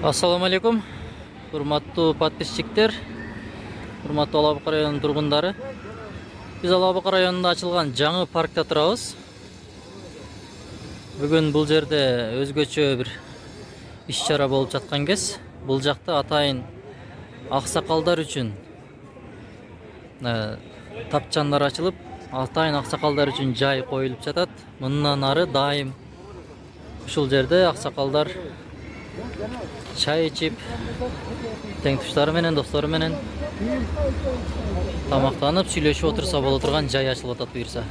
Assalamu alaikum. Урматтуу подписчиктер, урматтуу Ала Бука районунун тургундары. Биз Ала Бука районунда ачылган жаңы паркта турабыз. Бүгүн бул жерде өзгөчө бир иш-чара болуп жаткан кез. Бул жакта атайын аксакалдар үчүн тапчандар ачылып, атайын аксакалдар үчүн жай коюлуп жатат. Мындан ары дайым ушул жерде аксакалдар чай ичип, тең туштары менен, достору менен тамактанып, сүйлөшүп отурса боло турган жай ачылып атат буюрса.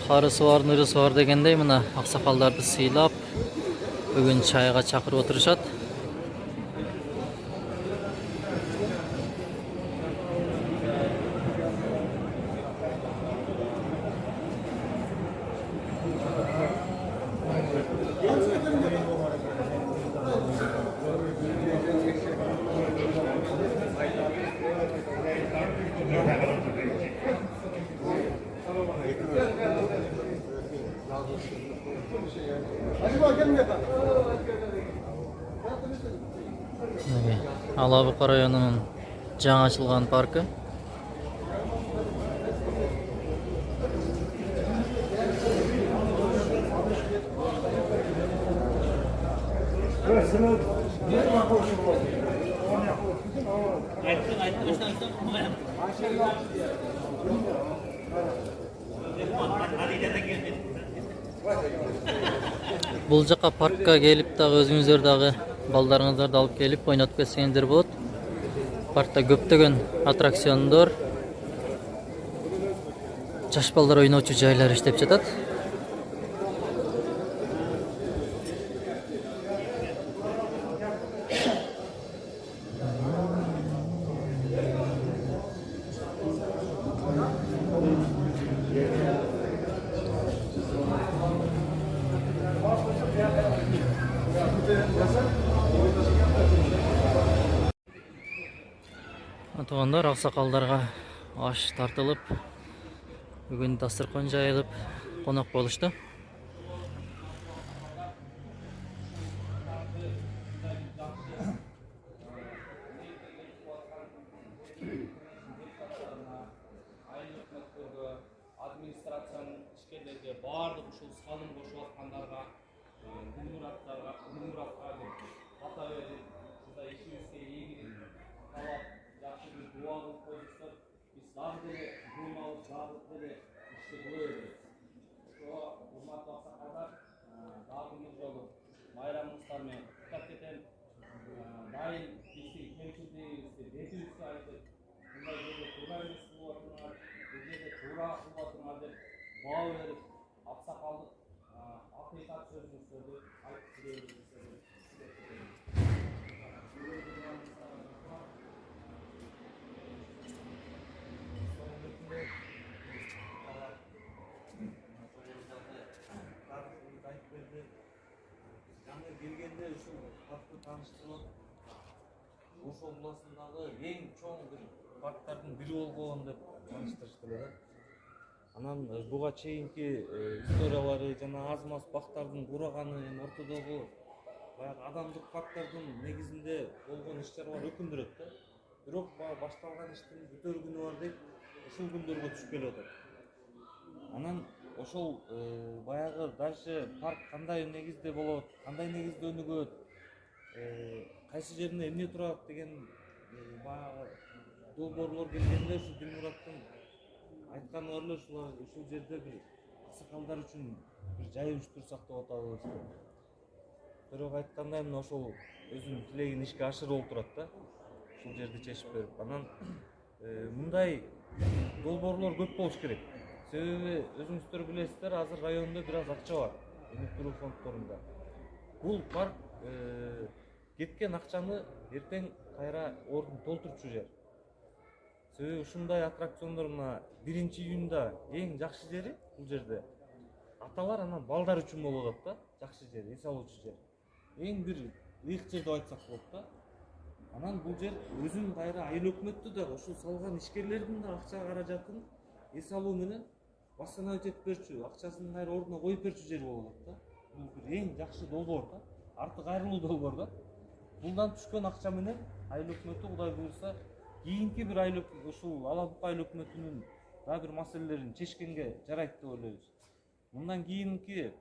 Карысы бар, нырысы бар дегендей мына аксакалдарды сыйлап, бүгүн чайга чакырып отурушат. Ала Бука районунун жаңы ачылган паркы. Бул жака паркка келип дагы өзүңүздөр дагы балдарыңыздарды алып келип ойнотуп кетсеңиздер болот. Паркта көптөгөн аттракциондор, жаш балдар ойночу жайлар иштеп жатат. Туугандар, аксакалдарга аш тартылып, бүгүн дастаркан жайылып, конок болушту. Администрациянын ишкерлерге баардык ушул салым кошуп аткандарга, Гүлмуратка ата берип, ушундай ишибизге ийгилик каалап, жакшы бир дуа кылып коюңуздар. Биз дагы деле кыйналып, дагы деле ишти кыла беребиз. Ошого урматтуу аксакалдар, дагы бир жолу байрамыңыздар менен куттап кетем. Дайым биздин кемчилдигибизди, бетибизди айтып, мындай жерде туура эмес кылып атыңар, бул жерде туура кылып атыңар деп баа берип, аксакалдык акыйкат сөзүңүздөрдү айтып жүрөбүз. Жаңы келгенде ушул паркты тааныштырып, Ош областындагы эң чоң бир парктардын бири болгон деп тааныштырышты эле да. Анан буга чейинки историялары жана аз-маз бактардын кураганы, эми ортодогу баягы адамдык фактордун негизинде болгон иш-чаралар өкүндүрөт да. Бирок башталган иштин бүтөр күнү бар деп ушул күндөргө түшүп келип атат. Анан ошол баягы дальше парк кандай негизде болот, кандай негизде өнүгөт, кайсы жеринде эмне турат деген баягы долбоорлор келгенде ушу Гүлмураттын айтканы бар эле, ушул жерде бир аксакалдар үчүн бир жай уюштурсак деп атабыз. Бирок айткандай мына ошол өзүнүн тилегин ишке ашырып олтурат да, ушул жерди чечип берип. Анан мындай долбоорлор көп болуш керек. Себеби өзүңүздөр билесиздер, азыр райондо бир аз акча бар, өнүктүрүү фонддорунда. Бул парк кеткен акчаны эртең кайра ордун толтурчу жер. Себеби ушундай аттракциондор мына 1-июнда эң жакшы жери бул жерде аталар анан балдар үчүн болуп атат да, жакшы жер, эс алуучу жер. Эң бир ыйык жер деп айтсак болот да. Анан бул жер өзүн кайра айыл өкмөттү да, ушул салган ишкерлердин да акча каражатын эс алуу менен басына жетип берчү, акчасын кайра ордуна коюп берчү жери болот да. Бул бир эң жакшы долбоор да. Арты кайрылуу долбоор да. Булдан түшкөн акча менен айыл өкмөтү Кудай буйрса кийинки бир айыл ушул Ала Бука айыл өкмөтүнүн дагы бир маселелерин чечкенге жарайт деп ойлойбуз. Мындан кийинки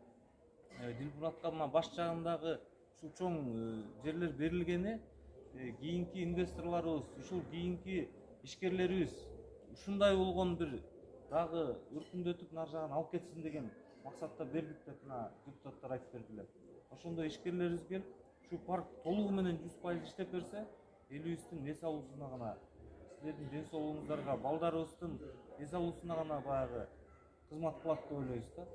Дилмуратка мына баш жагындагы ушул чоң жерлер берилгени кийинки инвесторлорубуз, ушул кийинки ишкерлерибиз ушундай болгон бир дагы өркүндөтүп нар жагын алып кетсин деген максатта бердик деп мына депутаттар айтып бердилер. Ошондой ишкерлерибиз келип ушу парк толугу менен 100% иштеп берсе, элибиздин эс алуусуна гана, силердин ден соолугуңуздарга, балдарыбыздын эс алуусуна гана баягы кызмат кылат деп ойлойбуз да.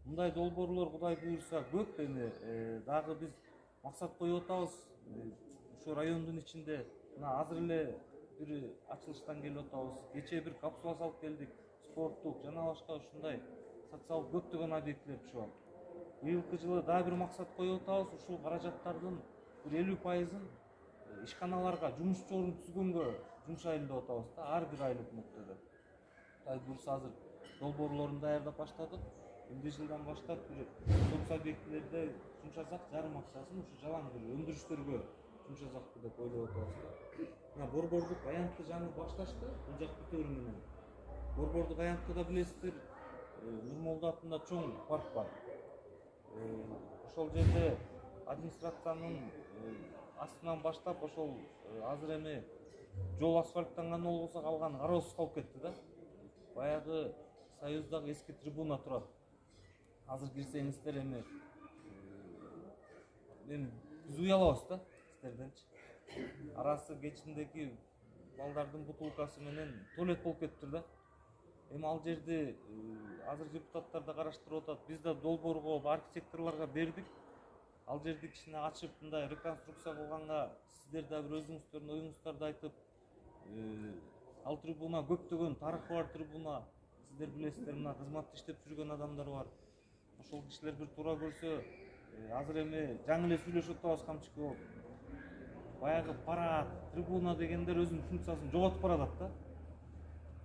Мындай долбоорлор Кудай буйрса көп, эми дагы биз максат коюп атабыз. Ошо райондун ичинде мына азыр эле бир ачылыштан келип атабыз. Кечээ бир капсула салып келдик. Спорттук жана башка ушундай социалдык көптөгөн объектилер түшүп атат. Быйылкы жылы дагы бир максат коюп атабыз. Ушул каражаттардын бир 50%-ын ишканаларга, жумушчу орун түзгөнгө жумшайлы деп атабыз да, ар бир айыл өкмөттө да. Кудай буйрса азыр долбоорлорун даярдап баштадык. Эми жылдан баштап бир соц объектилерде жумшасак, жарым акчасын ушу жалаң бир өндүрүштөргө жумшасак деп ойлоп атабыз да. Мына Борбордук аянтты жаңы башташты, бул жак бүтөөрү менен. Борбордук аянттыда билесиздер, Нурмолдо атында чоң парк бар. Ошол жерде администрациянын астынан баштап ошол азыр эми жол асфальттанган болбосо калган кароосуз калып кетти да. Баягы Союздагы эски трибуна турат. Азыр кирсеңиздер эми биз уялабыз да сиздерденчи. Арасы кечиндеги балдардын бутулкасы менен туалет болуп кетиптир да. Эми ал жерди азыр депутаттар да караштырып атат. Биз да долбоорго архитекторлорго бердик. Ал жерди кичине ачып, мындай реконструкция кылганга сиздер да бир өзүңүздөрдүн оюңуздарды айтып, ал трибуна көптөгөн тарыхы бар трибуна. Сиздер билесиздер, мына кызматта иштеп жүргөн адамдар бар. Ошол кишилер бир туура көрсө, азыр эми жаңы эле сүйлөшүп атабыз камчык болуп. Баягы парад, трибуна дегендер өзүнүн функциясын жоготуп баратат да.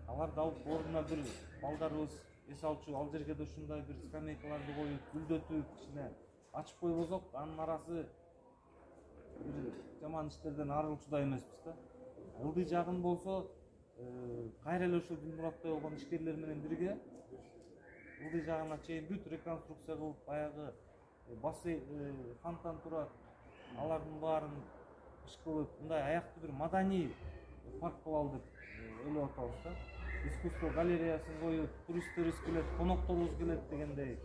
Аларды алып ордуна бир балдарыбыз эс алчу, ал жерге да ушундай бир скамейкаларды коюп, гүлдөтүп, кичине ачып койбосок, анын арасы бир жаман иштерден арылчу да эмеспиз да. Ылдый жагын болсо, кайра эле ушул Дилмураттай болгон ишкерлер менен бирге ылдый жагына чейин бүт реконструкция кылып, баягы бассейн, фонтан турат, алардын баарын иш кылып, мындай аякты бир маданий парк кылалы деп ойлоп атабыз да. Искусство галереясын коюп, туристтерибиз келет, конокторубуз келет дегендей.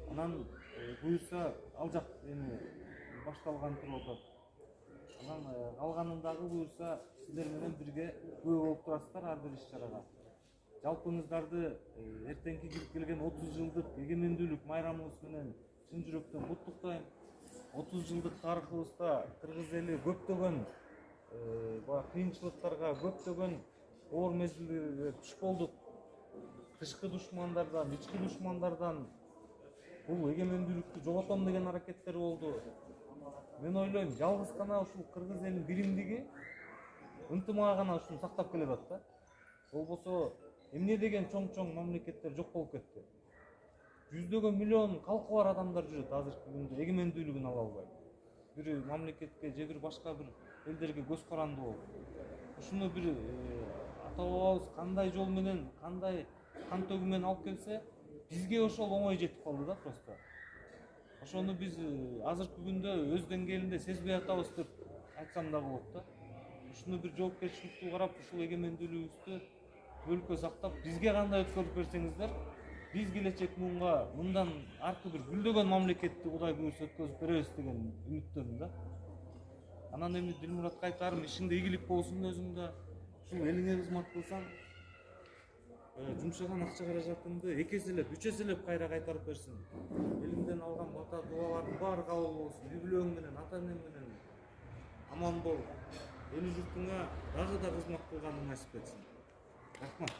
Анан буйрса ал жак эми башталган туруп атат. Анан калганын дагы буйрса сиздер менен бирге күбө болуп турасыздар ар бир иш-чарага. Жалпыңыздарды эртеңки кирип келген 30 жылдык эгемендүүлүк майрамыбыз менен чын жүрөктөн куттуктайм. 30 жылдык тарыхыбызда кыргыз эли көптөгөн кыйынчылыктарга, көптөгөн оор мезгилге туш болдук. Тышкы душмандардан, ички душмандардан бул эгемендүүлүктү жоготом деген аракеттер болду. Мен ойлойм, жалгыз гана ушул кыргыз элинин биримдиги ынтымагы гана ушуну сактап келе атат да. Болбосо эмне деген чоң-чоң мамлекеттер жок болуп кетти. Жүздөгөн миллион калкы бар адамдар жүрөт азыркы күндө эгемендүүлүгүн ала албай. Бир мамлекетке же бир башка бир элдерге көз каранды болуп. Ушуну бир ата бабабыз кандай жол менен, кандай кан төгүмөн алып келсе, бизге ошол оңой жетип калды да просто. Ошону биз азыркы күндө өз деңгээлинде сезбей атабыз деп айтсам да болот да. Ушуну бир жоопкерчиликтүү карап, ушул эгемендүүлүгүбүздү өлкө сактап, бизге кандай өткөрүп берсеңиздер, биз келечек муунга мындан аркы бир гүлдөгөн мамлекетти Кудай буйрса өткөзүп беребиз деген үмүттөмүн да. Анан эми Дилмуратка айтарым, ишиңде ийгилик болсун өзүңдө. Ушул элиңе кызмат кылсаң, жумшаган акча каражатыңды 2 эселеп, 3 эселеп кайра кайтарып берсин. Элиңден алган бата дуаларың баары кабыл болсун. Үй-бүлөң менен, ата-энең менен аман бол. Эл журтуңа дагы да кызмат кылганың насип этсин. Рахмат.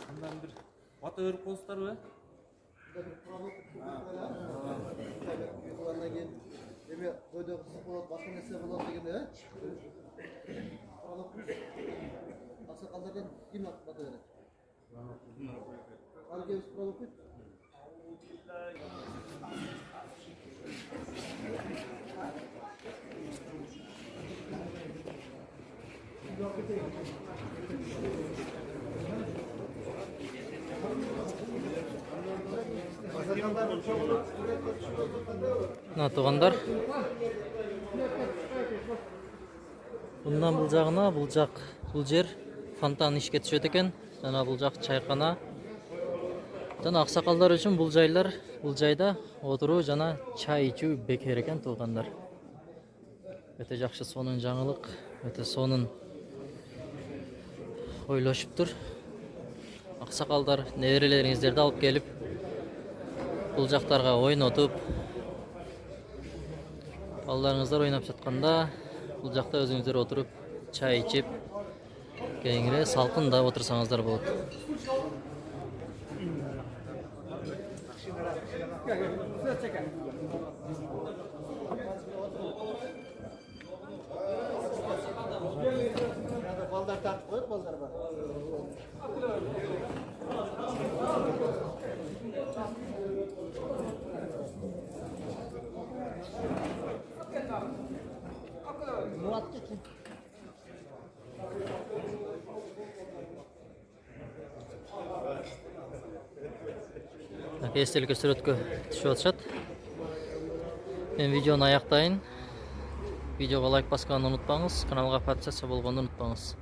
Андан бир бата берип коесуздарбы? Bir problem yıllarına gel. Demi koyduğu kısık olur, başka nesi olur degende. Problem aksakallardan kim atmadı öyle? Arkadaş produkt. Мына туғандар. Bundan бұл жағына, бұл жер фонтан ішке түседі екен. Жана бұл жақ чайқана. Жана ақсақалдар үшін бұл жайда отыру жана чай içүү бекер екен туғандар. Өте жақсы сонун жаңылық, өте сонун ойлошуптур. Ақсақалдар неберелериңиздерди алып келип, бұл жақтарға ойнотуп, балдарыңыздар ойнап жатқанда, бұл жақта өзүңүздөр отырып, чай içип, кеңире салкында отурсаңыздар болот. Balдар tartып koyup balдар var. Murat geçin. Естелікке сүрөткө түшүп атышат. Мен видеону аяктайын. Видеого лайк басканды унутпаңыз, каналга подписация болгонду унутпаңыз.